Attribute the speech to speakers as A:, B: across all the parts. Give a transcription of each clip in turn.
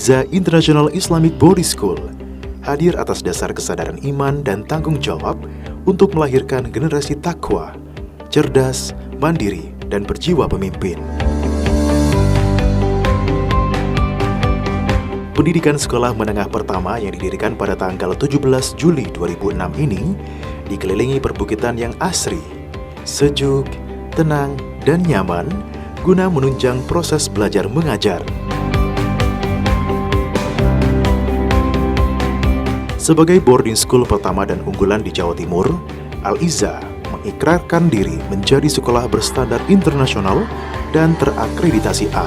A: Al-Izza International Islamic Boarding School hadir atas dasar kesadaran iman dan tanggung jawab untuk melahirkan generasi takwa, cerdas, mandiri, dan berjiwa pemimpin. Pendidikan sekolah menengah pertama yang didirikan pada tanggal 17 Juli 2006 ini dikelilingi perbukitan yang asri, sejuk, tenang, dan nyaman guna menunjang proses belajar mengajar. Sebagai boarding school pertama dan unggulan di Jawa Timur, Al-Izza mengikrarkan diri menjadi sekolah berstandar internasional dan terakreditasi A.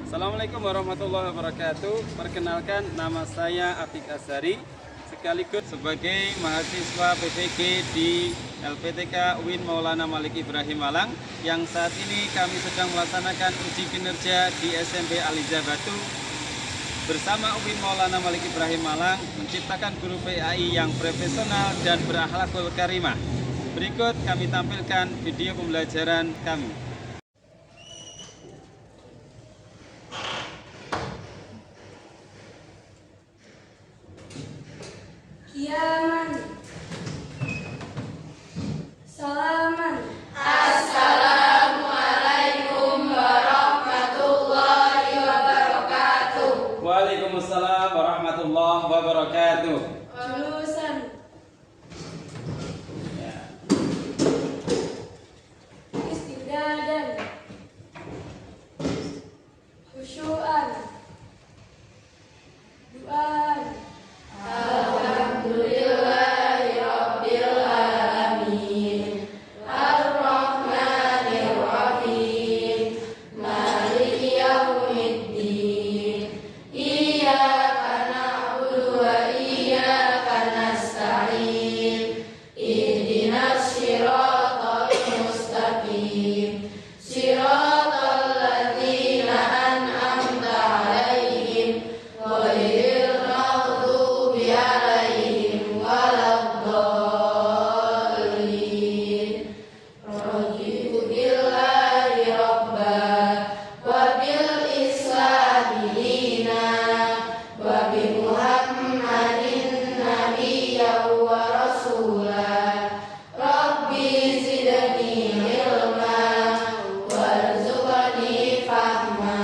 B: Assalamualaikum warahmatullahi wabarakatuh. Perkenalkan, nama saya Afiq Azhari, sekaligus sebagai mahasiswa PPG di LPTK UIN Maulana Malik Ibrahim Malang, yang saat ini kami sedang melaksanakan uji kinerja di SMP Al-Izza Batu bersama UIN Maulana Malik Ibrahim Malang, menciptakan guru PAI yang profesional dan berakhlakul karimah. Berikut kami tampilkan video pembelajaran kami.
C: Kiaman, salaman.
D: Assalamualaikum warahmatullahi wabarakatuh.
B: Waalaikumsalam warahmatullahi wabarakatuh.
C: Julusan, istidadan, khusyuan, duaan.
D: Alhamdulillahi Rabbil Alamin, Ar-Rahmanir Rahim, Maliki Yaumiddin, Iyyaka na'budu wa iyyaka nasta'in, Ihdinas siratal mustaqim, siratal ladzina an'amta 'alaihim, ghairil maghdubi 'alaihim waladdallin. Raditu billahi rabba wa bil islami dina wa bi Muhammadin nabiyyan wa rasula. Rabbi zidni ilma warzuqni fahma.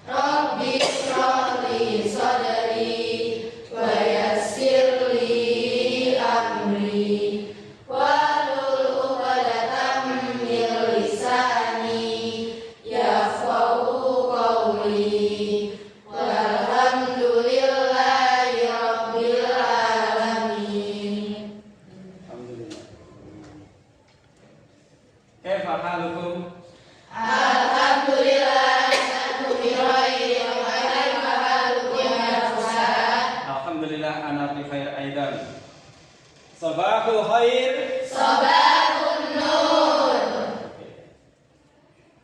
D: Rabbi shrah li sadri wa yassir li amri wahlul 'uqdatam min lisani yafqahu qawli. Walhamdulillahi rabbil alamin.
B: Alhamdulillah. Kaifa halukum?
D: Alhamdulillah, nahnu bi khairin wa kaifa halukum ya Ustaz?
B: Alhamdulillah, ana bi khair aidan. Sabahul khair.
D: Sabahun nur.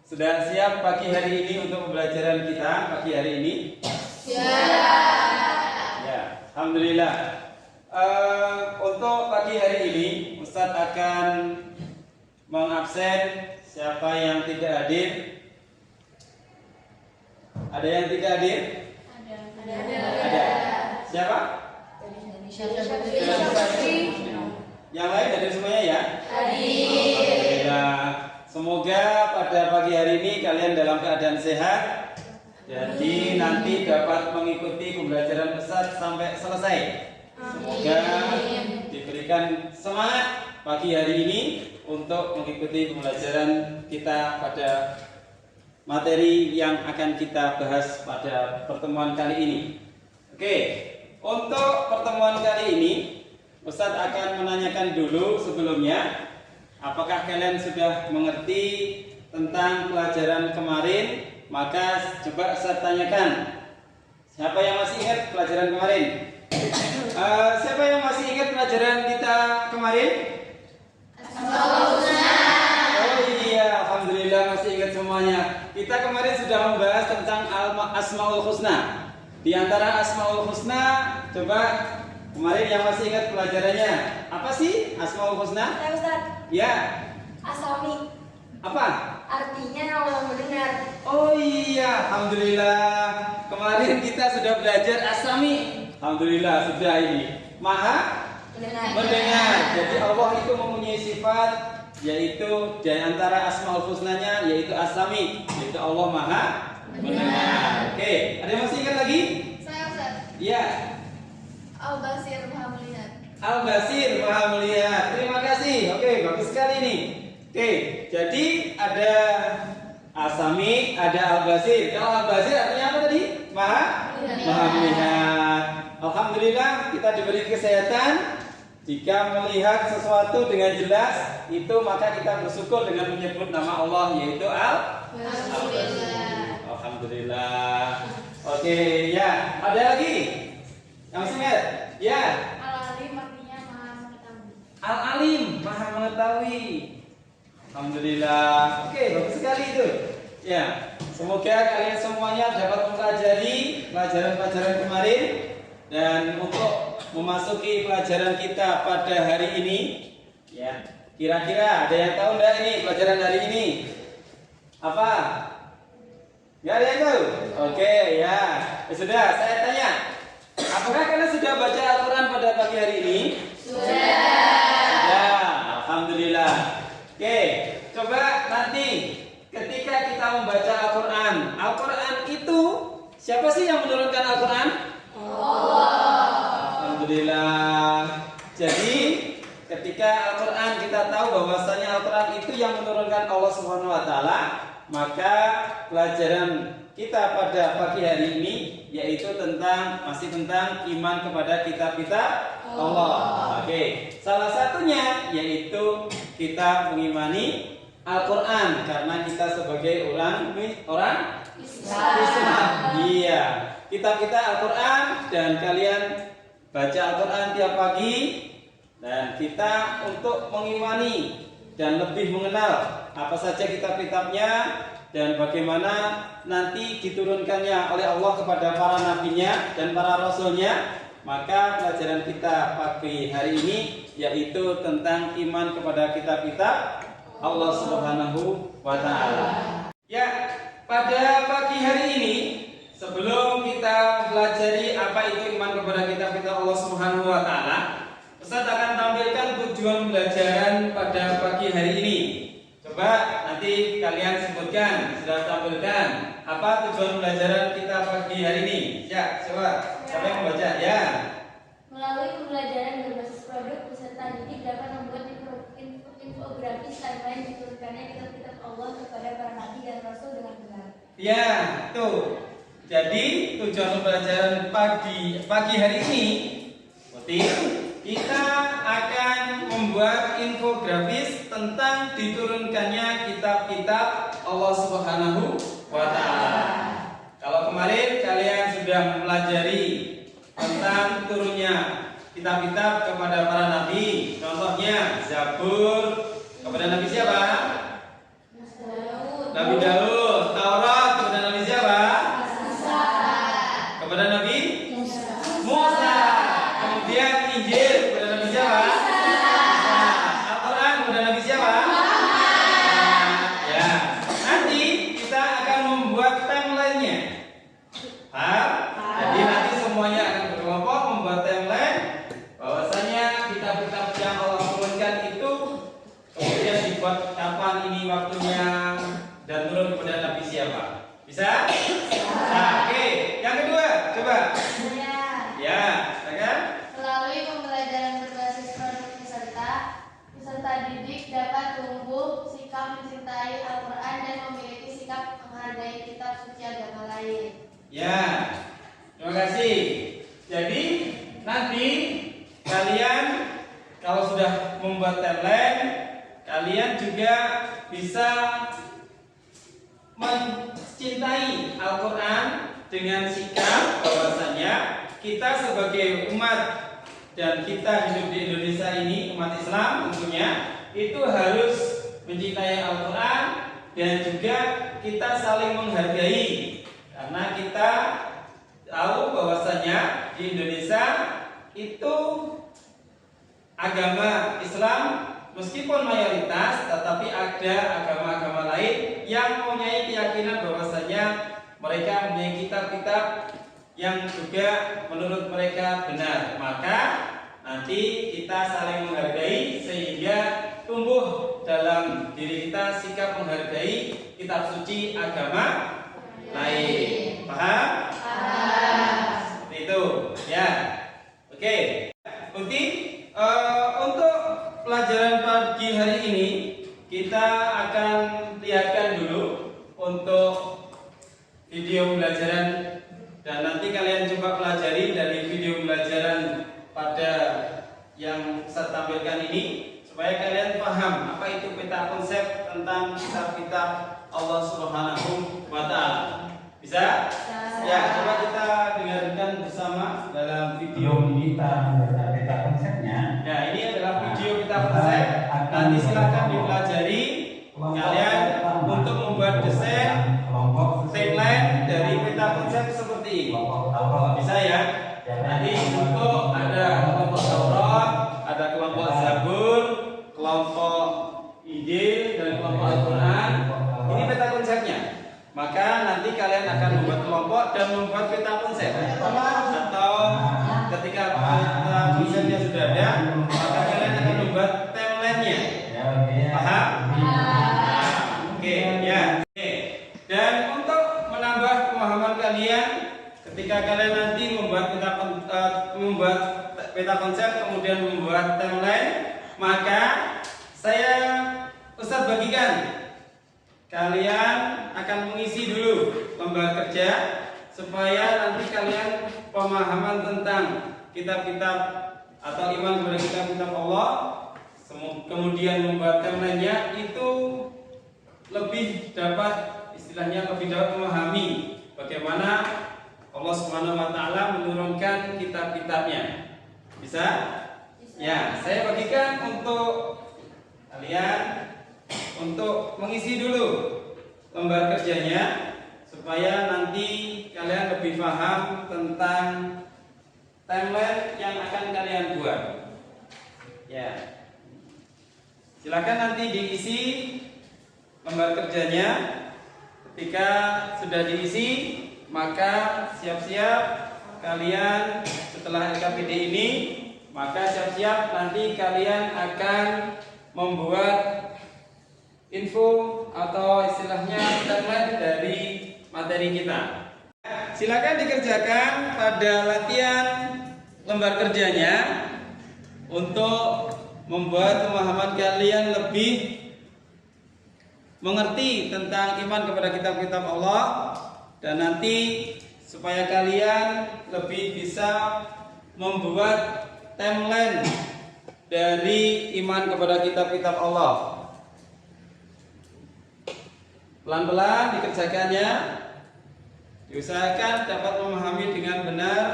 B: Sudah siap pagi hari ini untuk pembelajaran kita pagi hari ini?
D: Siap.
B: Ya, alhamdulillah. Untuk pagi hari ini Ustadz akan mengabsen siapa yang tidak hadir. Ada yang tidak hadir? Ada. Siapa? Yang lain hadir semuanya ya? Alhamdulillah. Semoga pada pagi hari ini kalian dalam keadaan sehat. Jadi nanti dapat mengikuti pembelajaran Ustadz sampai selesai. Semoga diberikan semangat pagi hari ini untuk mengikuti pembelajaran kita pada materi yang akan kita bahas pada pertemuan kali ini. Oke, untuk pertemuan kali ini Ustadz akan menanyakan dulu sebelumnya, apakah kalian sudah mengerti tentang pelajaran kemarin? Maka coba saya tanyakan, siapa yang masih ingat pelajaran kemarin? Siapa yang masih ingat pelajaran kita kemarin? Oh iya, alhamdulillah masih ingat semuanya. Kita kemarin sudah membahas tentang Asmaul Husna. Di antara Asmaul Husna, coba kemarin yang masih ingat pelajarannya, apa sih Asmaul Husna?
C: Ya Ustaz,
B: Ya,
C: Asami.
B: Apa?
C: Artinya Allah mendengar.
B: Oh iya, alhamdulillah. Kemarin kita sudah belajar asami. Alhamdulillah sudah ini. Maha mendengar. Jadi Allah itu mempunyai sifat yaitu di antara asmaul husnanya yaitu asami, yaitu Allah Maha mendengar. Oke, ada yang masih ingat lagi?
D: Saya Ustaz.
B: Iya.
D: Al-Basir Maha melihat.
B: Al-Basir Maha melihat. Terima kasih. Oke, bagus sekali nih. Oke, jadi ada Asami, ada Al-Basir. Kalau Al-Basir artinya apa tadi? Maha melihat. Alhamdulillah kita diberi kesehatan. Jika melihat sesuatu dengan jelas, itu maka kita bersyukur dengan menyebut nama Allah yaitu Al-Basir. Alhamdulillah. Oke, ya. Ada lagi? Yang masih ingat? Ya.
D: Al-Alim artinya Maha mengetahui.
B: Al-Alim, Maha mengetahui. Alhamdulillah. Oke, bagus sekali itu. Ya, semoga kalian semuanya dapat mempelajari pelajaran-pelajaran kemarin dan untuk memasuki pelajaran kita pada hari ini. Ya, kira-kira ada yang tahu enggak ini pelajaran hari ini? Apa? Enggak ada yang tahu? Oke, ya. Sudah, saya tanya. Apakah kalian sudah baca Al-Quran pada pagi hari ini? Sudah. Alhamdulillah. Oke, coba nanti ketika kita membaca Al-Quran, Al-Quran itu siapa sih yang menurunkan Al-Quran? Allah. Alhamdulillah. Jadi ketika Al-Quran kita tahu bahwasanya Al-Quran itu yang menurunkan Allah Subhanahu Wa Taala, maka pelajaran kita pada pagi hari ini yaitu masih tentang iman kepada kitab-kitab Allah. Oke, salah satunya yaitu kita mengimani Al-Quran karena kita sebagai orang Islam. Iya, kita Al-Quran dan kalian baca Al-Quran tiap pagi dan kita untuk mengimani dan lebih mengenal apa saja kitab-kitabnya dan bagaimana nanti diturunkannya oleh Allah kepada para nabinya dan para rasulnya. Maka pelajaran kita pagi hari ini yaitu tentang iman kepada kitab-kitab Allah Subhanahu wa Ta'ala. Ya, pada pagi hari ini sebelum kita pelajari apa itu iman kepada kitab-kitab Allah Subhanahu wa Ta'ala, Ustaz akan tampilkan tujuan pelajaran pada pagi hari ini. Coba nanti kalian sebutkan, sudah tampilkan apa tujuan pelajaran kita pagi hari ini. Ya, coba siapa yang membaca? Ya.
C: Melalui pembelajaran berbasis produk, peserta didik dapat membuat infografis timeline diturunkannya kitab-kitab Allah kepada para nabi dan rasul dengan benar.
B: Ya, tuh. Jadi tujuan pembelajaran pagi hari ini, kita akan membuat infografis tentang diturunkannya kitab-kitab Allah Subhanahu wa Ta'ala. Kalau kemarin kalian sudah mempelajari tentang turunnya kitab-kitab kepada para nabi, contohnya Zabur kepada nabi siapa? Nabi Daud. Taurat kepada nabi siapa? Kepada nabi Musa. Kemudian Injil kepada nabi siapa? Al-Quran kepada nabi siapa? Ya. Nanti kita akan membuat timeline-nya. Paham? Jadi nanti semuanya akan berkelompok membuat timeline bahwasanya kitab-kitab yang Allah turunkan itu kemudian dibuat kapan ini waktunya dan turun kepada nabi siapa. Bisa? Nah, oke. Yang kedua, coba. Ya, kan?
D: Melalui pembelajaran berbasis produk peserta didik dapat tumbuh sikap mencintai Al-Quran dan memiliki sikap menghargai kitab suci agama lain.
B: Ya, terima kasih. Jadi nanti kalian kalau sudah membuat timeline, kalian juga bisa mencintai Al-Quran dengan sikap bahwasanya kita sebagai umat dan kita hidup di Indonesia ini, umat Islam tentunya, itu harus mencintai Al-Quran dan juga kita saling menghargai. Karena kita tahu bahwasanya di Indonesia itu agama Islam meskipun mayoritas, tetapi ada agama-agama lain yang mempunyai keyakinan bahwasanya mereka mempunyai kitab-kitab yang juga menurut mereka benar. Maka nanti kita saling menghargai sehingga tumbuh dalam diri kita sikap menghargai kitab suci agama lain. Paham? Seperti itu, ya. Oke. Bukti untuk pelajaran pagi hari ini kita akan lihatkan dulu untuk video pembelajaran, dan nanti kalian coba pelajari dari video pembelajaran pada yang saya tampilkan ini supaya kalian paham apa itu peta konsep tentang kitab-kitab Allah Subhanahu wa Ta'ala. Bisa? Ya, coba kita dengarkan bersama dalam video ini.
E: Kita membaca peta konsepnya.
B: Ya, ini adalah video peta konsep. Nanti silakan dipelajari kalian untuk membuat desain tagline dari peta konsep seperti ini. Bisa ya? Nanti untuk ada kelompok Taurat, ada kelompok Zabur, kelompok ide, dan kelompok Al-Quran. Ini peta konsepnya. Maka nanti kalian akan membuat kelompok dan membuat peta konsep. Atau ketika peta konsepnya sudah ada, maka kalian akan membuat timeline-nya. Paham? Oke, ya. Dan untuk menambah pemahaman kalian, ketika kalian nanti membuat peta konsep kemudian membuat timeline, maka saya Ustadz bagikan kalian akan mengisi dulu lembar kerja supaya nanti kalian pemahaman tentang kitab-kitab atau iman kepada kitab-kitab Allah, kemudian membuat timeline-nya itu lebih dapat, istilahnya lebih dapat memahami bagaimana Allah Subhanahu wa Ta'ala menurunkan kitab-kitabnya. Bisa? Ya, saya bagikan untuk kalian untuk mengisi dulu lembar kerjanya supaya nanti kalian lebih paham tentang timeline yang akan kalian buat. Ya. Silakan nanti diisi lembar kerjanya. Ketika sudah diisi, maka siap-siap kalian setelah LKPD ini, maka siap-siap nanti kalian akan membuat info atau istilahnya timeline dari materi kita. Silakan dikerjakan pada latihan lembar kerjanya untuk membuat pemahaman kalian lebih mengerti tentang iman kepada kitab-kitab Allah, dan nanti supaya kalian lebih bisa membuat timeline dari iman kepada kitab-kitab Allah. Pelan-pelan dikerjakannya, diusahakan dapat memahami dengan benar.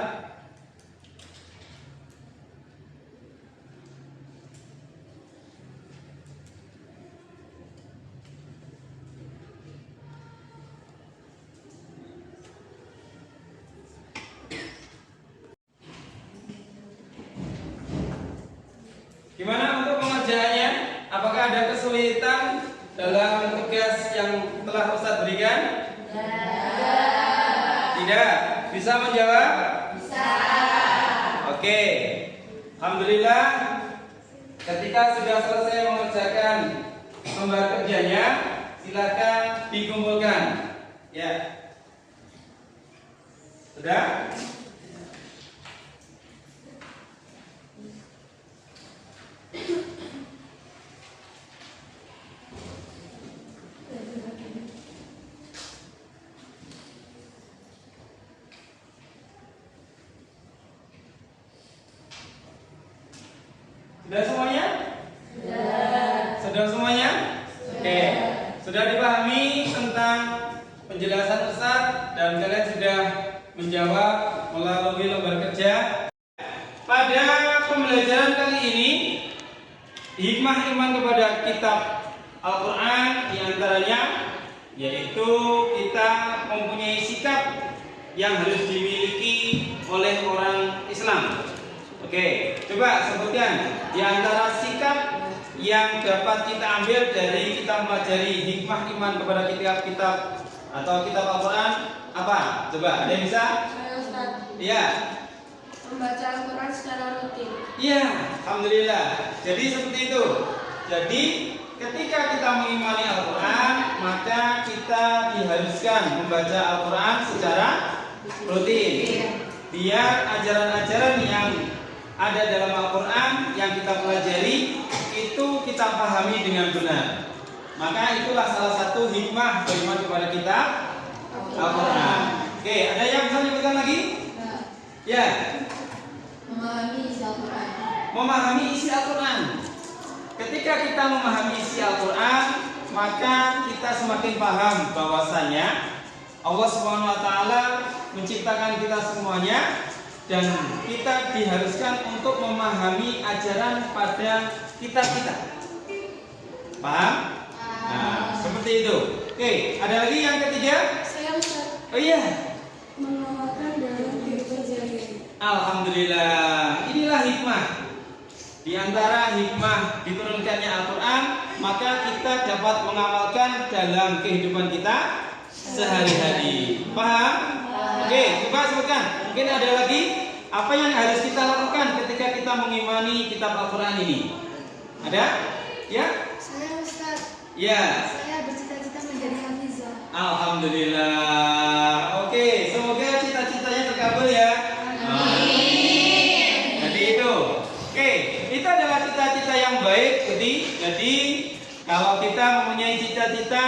B: Gimana untuk pengerjaannya? Apakah ada kesulitan dalam tugas yang telah Ustadz berikan? Tidak. Bisa menjawab? Bisa. Oke. Alhamdulillah, ketika sudah selesai mengerjakan lembar kerjanya, silakan dikumpulkan. Ya. Sudah? Sudah semuanya? Sudah semuanya? Oke. Sudah dipahami tentang penjelasan Ustadz dan kalian sudah menjawab melalui lembar kerja. Pada pembelajaran kali ini, hikmah iman kepada kitab Al-Quran diantaranya yaitu kita mempunyai sikap yang harus dimiliki oleh orang Islam. Oke, coba sebutkan di antara sikap yang dapat kita ambil dari kita mempelajari hikmah iman kepada kitab-kitab atau kitab Al-Quran apa? Coba, ada yang bisa?
D: Saya Ustaz.
B: Iya.
D: Membaca Al-Quran secara rutin.
B: Iya, alhamdulillah. Jadi seperti itu. Jadi ketika kita mengimani Al-Quran, maka kita diharuskan membaca Al-Quran secara rutin. Biar ajaran-ajaran yang ada dalam Al-Quran yang kita pelajari itu kita pahami dengan benar. Maka itulah salah satu hikmah beriman kepada kita Al-Quran. Oke, ada yang bisa menyebutkan lagi? Ya.
D: Memahami isi Al-Quran.
B: Memahami isi Al-Quran. Ketika kita memahami isi Al-Quran, maka kita semakin paham bahwasanya Allah SWT menciptakan kita semuanya dan kita diharuskan untuk memahami ajaran pada kitab kita. Paham? Nah, seperti itu. Oke, ada lagi yang ketiga?
D: Saya Ustaz.
B: Oh iya.
D: Mengamalkan dalam kehidupan sehari-hari.
B: Alhamdulillah, inilah hikmah. Di antara hikmah diturunkannya Al-Quran, maka kita dapat mengamalkan dalam kehidupan kita sehari-hari. Paham? Oke, coba sebutkan. Mungkin ada lagi apa yang harus kita lakukan ketika kita mengimani kitab Al-Quran ini? Ada? Ya?
D: Saya Ustaz.
B: Ya.
D: Saya bercita-cita menjadi hafizah.
B: Alhamdulillah. Oke, semoga cita-citanya terkabul ya. Amin. Jadi itu. Oke, itu adalah cita-cita yang baik. Jadi kalau kita mempunyai cita-cita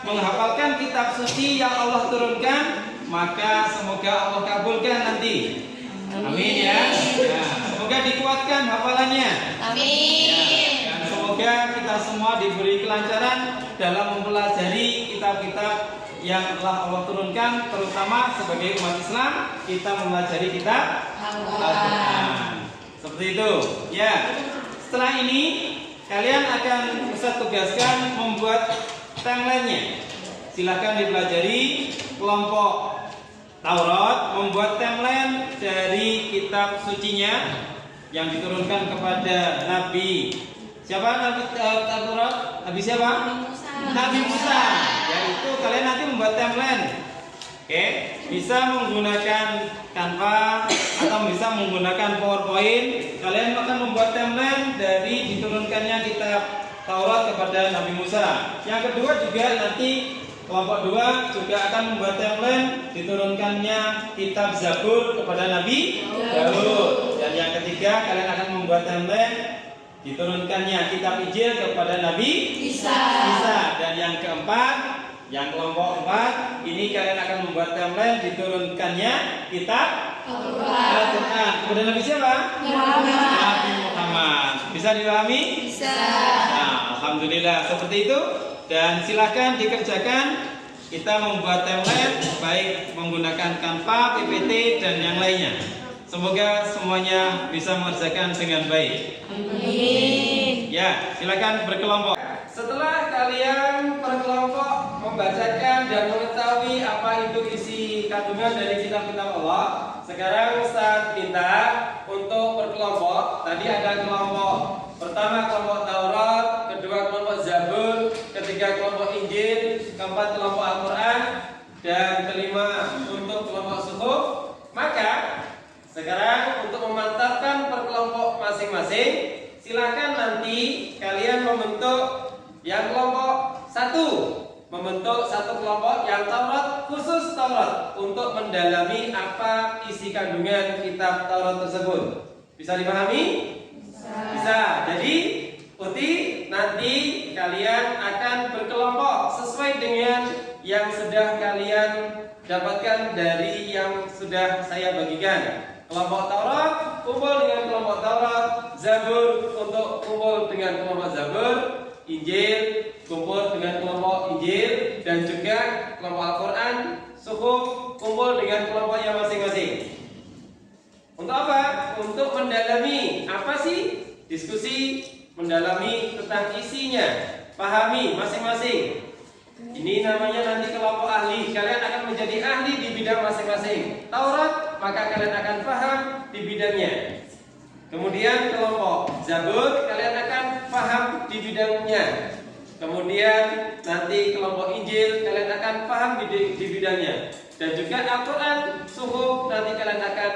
B: menghafalkan kitab suci yang Allah turunkan, maka semoga Allah kabulkan nanti. Amin ya. Nah, semoga dikuatkan hafalannya.
D: Amin.
B: Ya, dan semoga kita semua diberi kelancaran dalam mempelajari kitab-kitab yang telah Allah turunkan, terutama sebagai umat Islam kita mempelajari kitab Al-Quran. Seperti itu. Ya. Setelah ini kalian akan Ustaz tugaskan membuat timeline-nya. Silakan dipelajari. Kelompok Taurat membuat timeline dari kitab sucinya yang diturunkan kepada Nabi. Siapa Nabi Taurat? Nabi siapa? Nabi Musa. Yaitu kalian nanti membuat timeline. Oke, bisa menggunakan Canva atau bisa menggunakan PowerPoint. Kalian akan membuat timeline dari diturunkannya kitab Taurat kepada Nabi Musa. Yang kedua juga nanti kelompok 2 juga akan membuat timeline diturunkannya kitab Zabur kepada Nabi Daud. Dan yang ketiga kalian akan membuat timeline diturunkannya kitab Injil kepada Nabi Isa. Dan yang keempat, yang kelompok 4 ini kalian akan membuat timeline diturunkannya kitab Al-Quran kepada Nabi siapa? Nabi Muhammad. Bisa dipahami?
D: Bisa.
B: Nah, alhamdulillah seperti itu. Dan silakan dikerjakan. Kita membuat timeline baik menggunakan Canva, PPT dan yang lainnya. Semoga semuanya bisa mengerjakan dengan baik.
D: Amin.
B: Ya, silakan berkelompok. Setelah kalian berkelompok membacakan dan mengetahui apa itu isi kandungan dari kitab-kitab Allah, sekarang Ustaz minta untuk berkelompok. Tadi ada kelompok pertama kelompok Taurat, kedua kelompok Zabur, ketiga kelompok Injil, keempat kelompok Al-Quran, dan kelima untuk kelompok Suhuf. Maka sekarang untuk memantapkan per kelompok masing-masing, silakan nanti kalian membentuk yang kelompok 1, membentuk satu kelompok yang Taurat, khusus Taurat, untuk mendalami apa isi kandungan kitab Taurat tersebut. Bisa dipahami? Bisa. Jadi Uti, nanti kalian akan berkelompok sesuai dengan yang sudah kalian dapatkan dari yang sudah saya bagikan. Kelompok Taurat kumpul dengan kelompok Taurat, Zabur untuk kumpul dengan kelompok Zabur, Injil kumpul dengan kelompok Injil, dan juga kelompok Al-Quran, Suhuf kumpul dengan kelompoknya masing-masing. Untuk apa? Untuk mendalami apa sih? Diskusi, mendalami tentang isinya, pahami masing-masing. Ini namanya nanti kelompok ahli. Kalian akan menjadi ahli di bidang masing-masing. Taurat, maka kalian akan paham di bidangnya. Kemudian kelompok Zabur, kalian akan
F: paham di bidangnya. Kemudian nanti kelompok Injil kalian akan paham di bidangnya. Dan juga Al-Quran, suhuf nanti kalian akan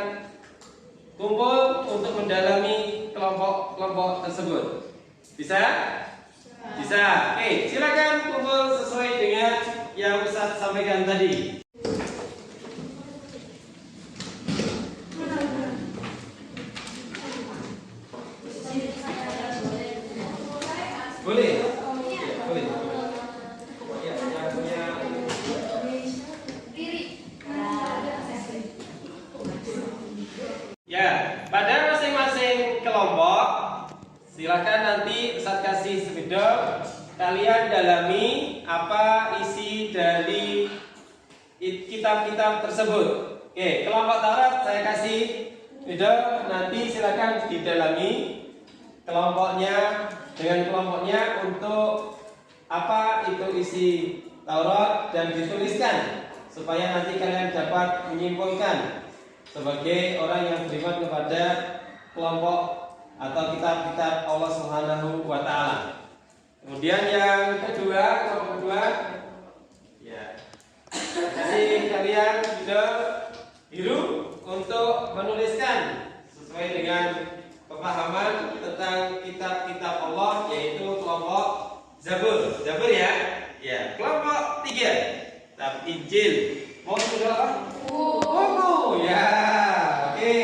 F: kumpul untuk mendalami kelompok-kelompok tersebut. Bisa? Bisa. Oke, silakan kumpul sesuai dengan yang Ustaz sampaikan tadi. Boleh? Ya, boleh. Ya, yang punya ya, pada masing-masing kelompok silakan nanti Ustaz kasih spidol, kalian dalami apa isi dari kitab-kitab tersebut. Oke, kelompok Taurat saya kasih spidol, nanti silakan didalami kelompoknya dengan kelompoknya untuk apa itu isi Taurat dan dituliskan supaya nanti kalian dapat menyimpulkan sebagai orang yang beriman kepada kelompok atau kitab-kitab Allah Subhanahu wa taala. Kemudian yang kedua, kelompok kedua, ya. Jadi kalian sudah biru untuk menuliskan sesuai dengan pemahaman tentang kitab-kitab Allah, yaitu kelompok Zabur. Zabur ya? Ya. Kelompok 3, kitab Injil. Mau sudah apa? Ungu. Ya. Oke.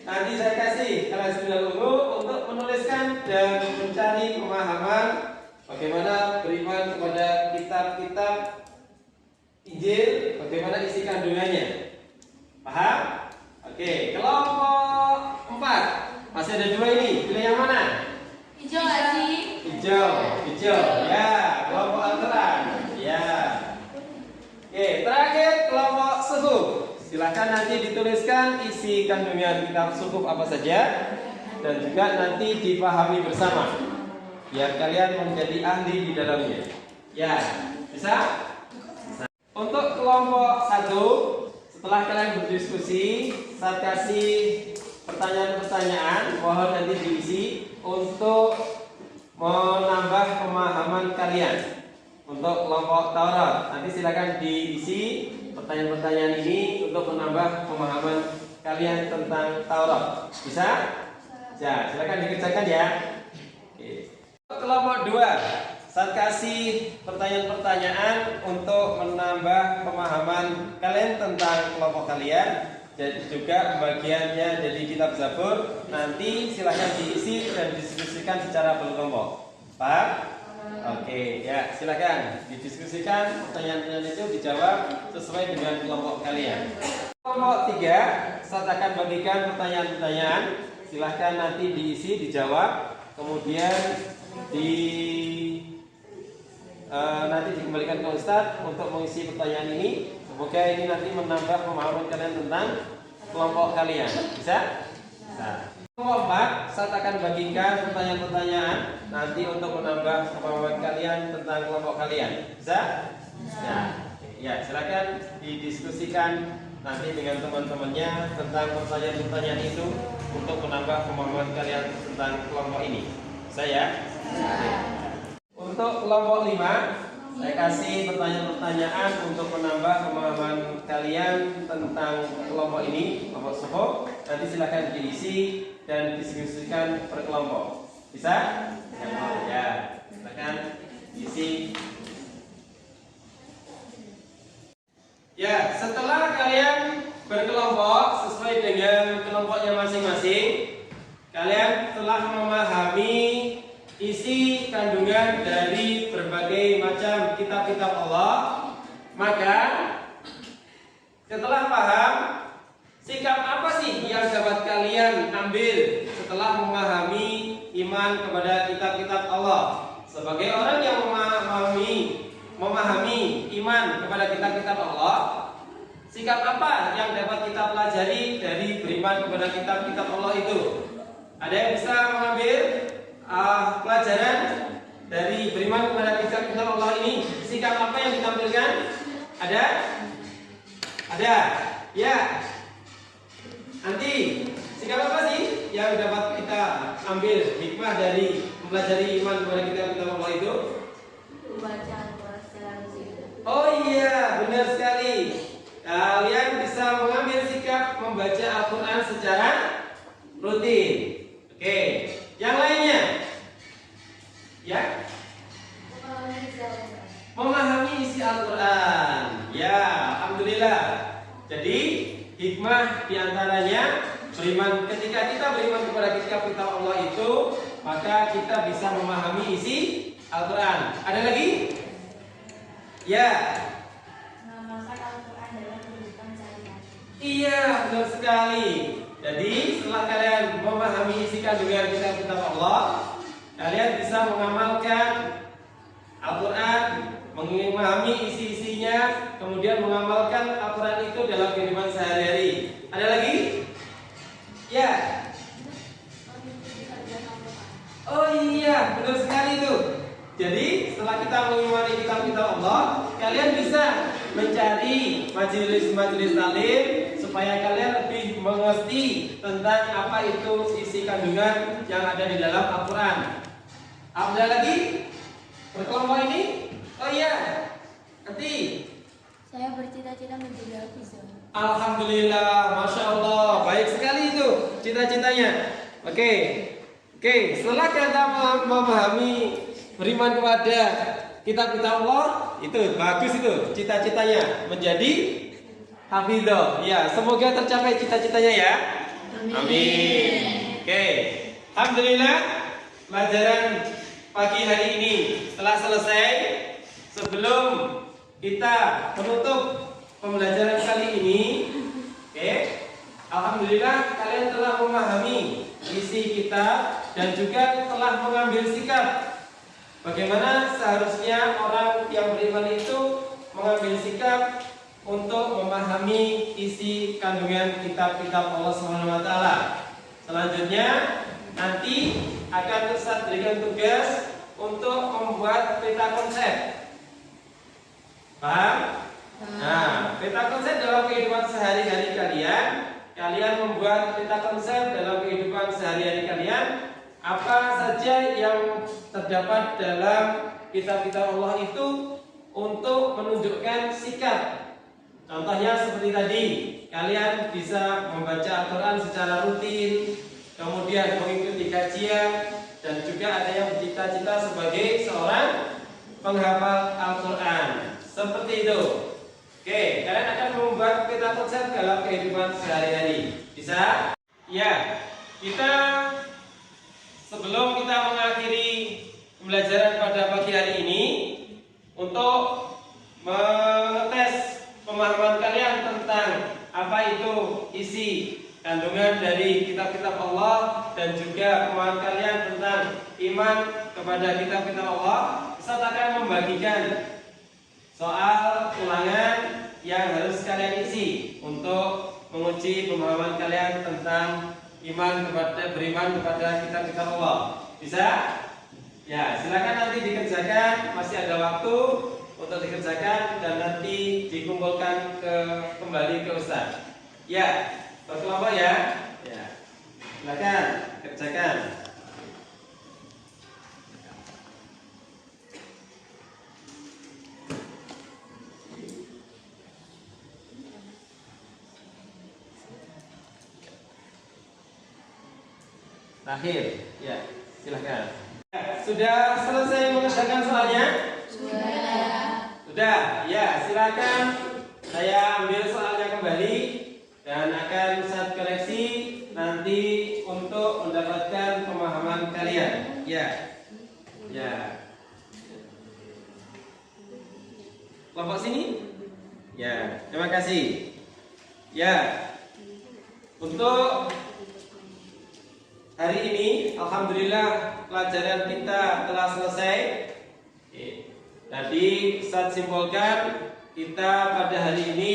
F: Nanti saya kasih kalian sudah ungu untuk menuliskan dan mencari pemahaman bagaimana beriman kepada kitab-kitab Injil, bagaimana isi kandungannya. Paham? Oke. Kelompok 4. Masih ada 2 ini. Pilih yang mana?
D: Hijau Haji.
F: Hijau. Ya, kelompok Al-Quran. Ya. Oke, terakhir kelompok suhuf. Silakan nanti dituliskan isi kandungan kitab suhuf apa saja dan juga nanti dipahami bersama biar kalian menjadi ahli di dalamnya. Ya, bisa? Untuk kelompok 1, setelah kalian berdiskusi, saya kasih pertanyaan-pertanyaan, mohon nanti diisi untuk menambah pemahaman kalian. Untuk kelompok Taurat, nanti silakan diisi pertanyaan-pertanyaan ini untuk menambah pemahaman kalian tentang Taurat. Bisa? Ya, silakan dikerjakan ya. Oke. Untuk kelompok 2, saya kasih pertanyaan-pertanyaan untuk menambah pemahaman kalian tentang kelompok kalian. Dan juga pembagiannya jadi kitab Zabur nanti silahkan diisi dan didiskusikan secara berkelompok. Paham? Oke, ya silakan didiskusikan, pertanyaan-pertanyaan itu dijawab sesuai dengan kelompok kalian. Kelompok 3, saya akan bagikan pertanyaan-pertanyaan, silahkan nanti diisi, dijawab, kemudian nanti dikembalikan ke Ustadz untuk mengisi pertanyaan ini. Semoga ini nanti menambah pemahaman kalian tentang kelompok kalian. Bisa? Bisa. Kelompok 4, saya akan bagikan pertanyaan-pertanyaan nanti untuk menambah pemahaman kalian tentang kelompok kalian. Bisa? Ya. Ya, silakan didiskusikan nanti dengan teman-temannya tentang pertanyaan-pertanyaan itu untuk menambah pemahaman kalian tentang kelompok ini. Saya. Untuk kelompok 5, saya kasih pertanyaan-pertanyaan untuk menambah pemahaman kalian tentang kelompok ini, kelompok suhuf. Nanti silakan diisi dan diskusikan per kelompok. Bisa? Ya, silakan diisi. Ya, setelah kalian berkelompok sesuai dengan kelompoknya masing-masing, kalian telah memahami isi kandungan dari berbagai macam kitab-kitab Allah. Maka setelah paham, sikap apa sih yang dapat kalian ambil setelah memahami iman kepada kitab-kitab Allah? Sebagai orang yang memahami iman kepada kitab-kitab Allah, sikap apa yang dapat kita pelajari dari beriman kepada kitab-kitab Allah itu? Ada yang bisa mengambil pelajaran dari beriman kepada kitab-kitab Allah ini? Sikap apa yang ditampilkan? Ada? Ada? Ya. Nanti sikap apa sih yang dapat kita ambil hikmah dari mempelajari iman kepada kitab-kitab Allah itu?
C: Membaca Al-Quran secara rutin.
F: Oh iya, benar sekali. Kalian bisa mengambil sikap membaca Al-Quran secara rutin. Oke, yang lainnya? Ya, memahami isi Al-Quran. Ya, alhamdulillah. Jadi hikmah diantaranya beriman, ketika kita beriman kepada kitab-kitab Allah itu, maka kita bisa memahami isi Al-Quran. Ada lagi? Ya.
C: Mengamalkan Al-Quran dalam kehidupan sehari-hari.
F: Iya, benar sekali. Jadi setelah kalian memahami isi kandungan kitab-kitab Allah, kalian bisa mengamalkan Al-Quran, memahami isi-isinya, kemudian mengamalkan Al-Quran itu dalam kehidupan sehari-hari. Ada lagi? Ya. Oh iya, benar sekali itu. Jadi setelah kita mengimani kitab-kitab Allah, kalian bisa mencari majelis-majelis taklim supaya kalian lebih mengerti tentang apa itu isi kandungan yang ada di dalam Al-Quran. Ada lagi? Berkelompok ini? Oh iya. Nanti.
C: Saya bercita-cita menjadi hafiz.
F: Alhamdulillah, Masya Allah. Baik sekali itu cita-citanya. Oke, setelah kita memahami, beriman kepada kitab-kitab Allah, itu bagus itu cita-citanya menjadi hafidh. Ya, semoga tercapai cita-citanya ya. Amin. Oke, alhamdulillah pelajaran pagi hari ini telah selesai. Sebelum kita menutup pembelajaran kali ini, alhamdulillah kalian telah memahami isi kitab dan juga telah mengambil sikap. Bagaimana seharusnya orang yang beriman itu mengambil sikap untuk memahami isi kandungan kitab-kitab Allah SWT. Selanjutnya nanti akan Ustaz berikan tugas untuk membuat peta konsep. Paham? Nah, peta konsep dalam kehidupan sehari-hari kalian membuat peta konsep dalam kehidupan sehari-hari kalian. Apa saja yang terdapat dalam kitab-kitab Allah itu untuk menunjukkan sikap. Contohnya seperti tadi, kalian bisa membaca Al-Quran secara rutin, kemudian mengikuti kajian, dan juga ada yang bercita-cita sebagai seorang penghafal Al-Quran. Seperti itu. Oke, kalian akan membuat peta konsep dalam kehidupan sehari-hari. Bisa? Ya. Kita sebelum kita mengakhiri pembelajaran pada pagi hari ini, untuk mengetes pemahaman kalian tentang apa itu isi kandungan dari kitab-kitab Allah dan juga pemahaman kalian tentang iman kepada kitab-kitab Allah, Ustaz akan membagikan soal ulangan yang harus kalian isi untuk menguji pemahaman kalian tentang beriman kepada kitab-kitab Allah. Bisa? Ya, silakan nanti dikerjakan, masih ada waktu untuk dikerjakan dan nanti dikumpulkan kembali ke Ustaz. Ya, berkelompok ya. Ya. Silakan kerjakan. Terakhir, ya, silahkan. Ya, sudah selesai mengerjakan soalnya? Sudah, ya, silakan. Saya ambil soalnya kembali dan akan saya koreksi nanti untuk mendapatkan pemahaman kalian. Ya, ya. Kelompok sini? Ya, terima kasih. Ya, untuk hari ini, alhamdulillah pelajaran kita telah selesai. Tadi Ustaz simpulkan kita pada hari ini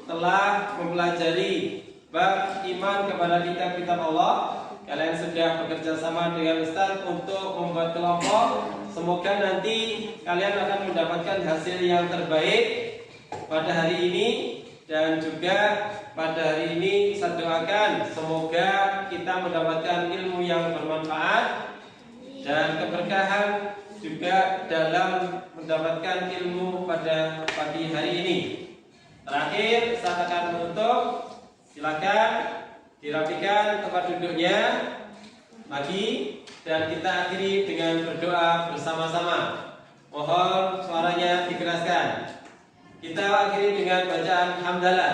F: telah mempelajari bab iman kepada kitab-kitab Allah. Kalian sudah bekerja sama dengan Ustaz untuk membuat kelompok. Semoga nanti kalian akan mendapatkan hasil yang terbaik pada hari ini. Dan juga pada hari ini saya doakan semoga kita mendapatkan ilmu yang bermanfaat dan keberkahan juga dalam mendapatkan ilmu pada pagi hari ini. Terakhir, saya akan menutup. Silakan dirapikan tempat duduknya lagi dan kita akhiri dengan berdoa bersama-sama. Mohon suaranya dikeraskan. Kita akhiri dengan bacaan hamdalah.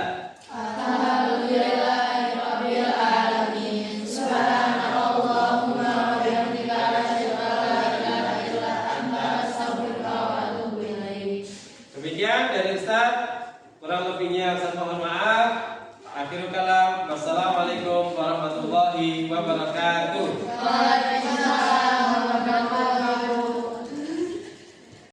D: Alhamdulillahirabbil alamin. Subhanakallahumma wa bihamdika asyhadu an la ilaha illa anta astaghfiruka wa atubu ilaik.
F: Demikian dari Ustaz. Kurang lebihnya saya mohon maaf. Akhirul kalam. Wassalamualaikum warahmatullahi wabarakatuh.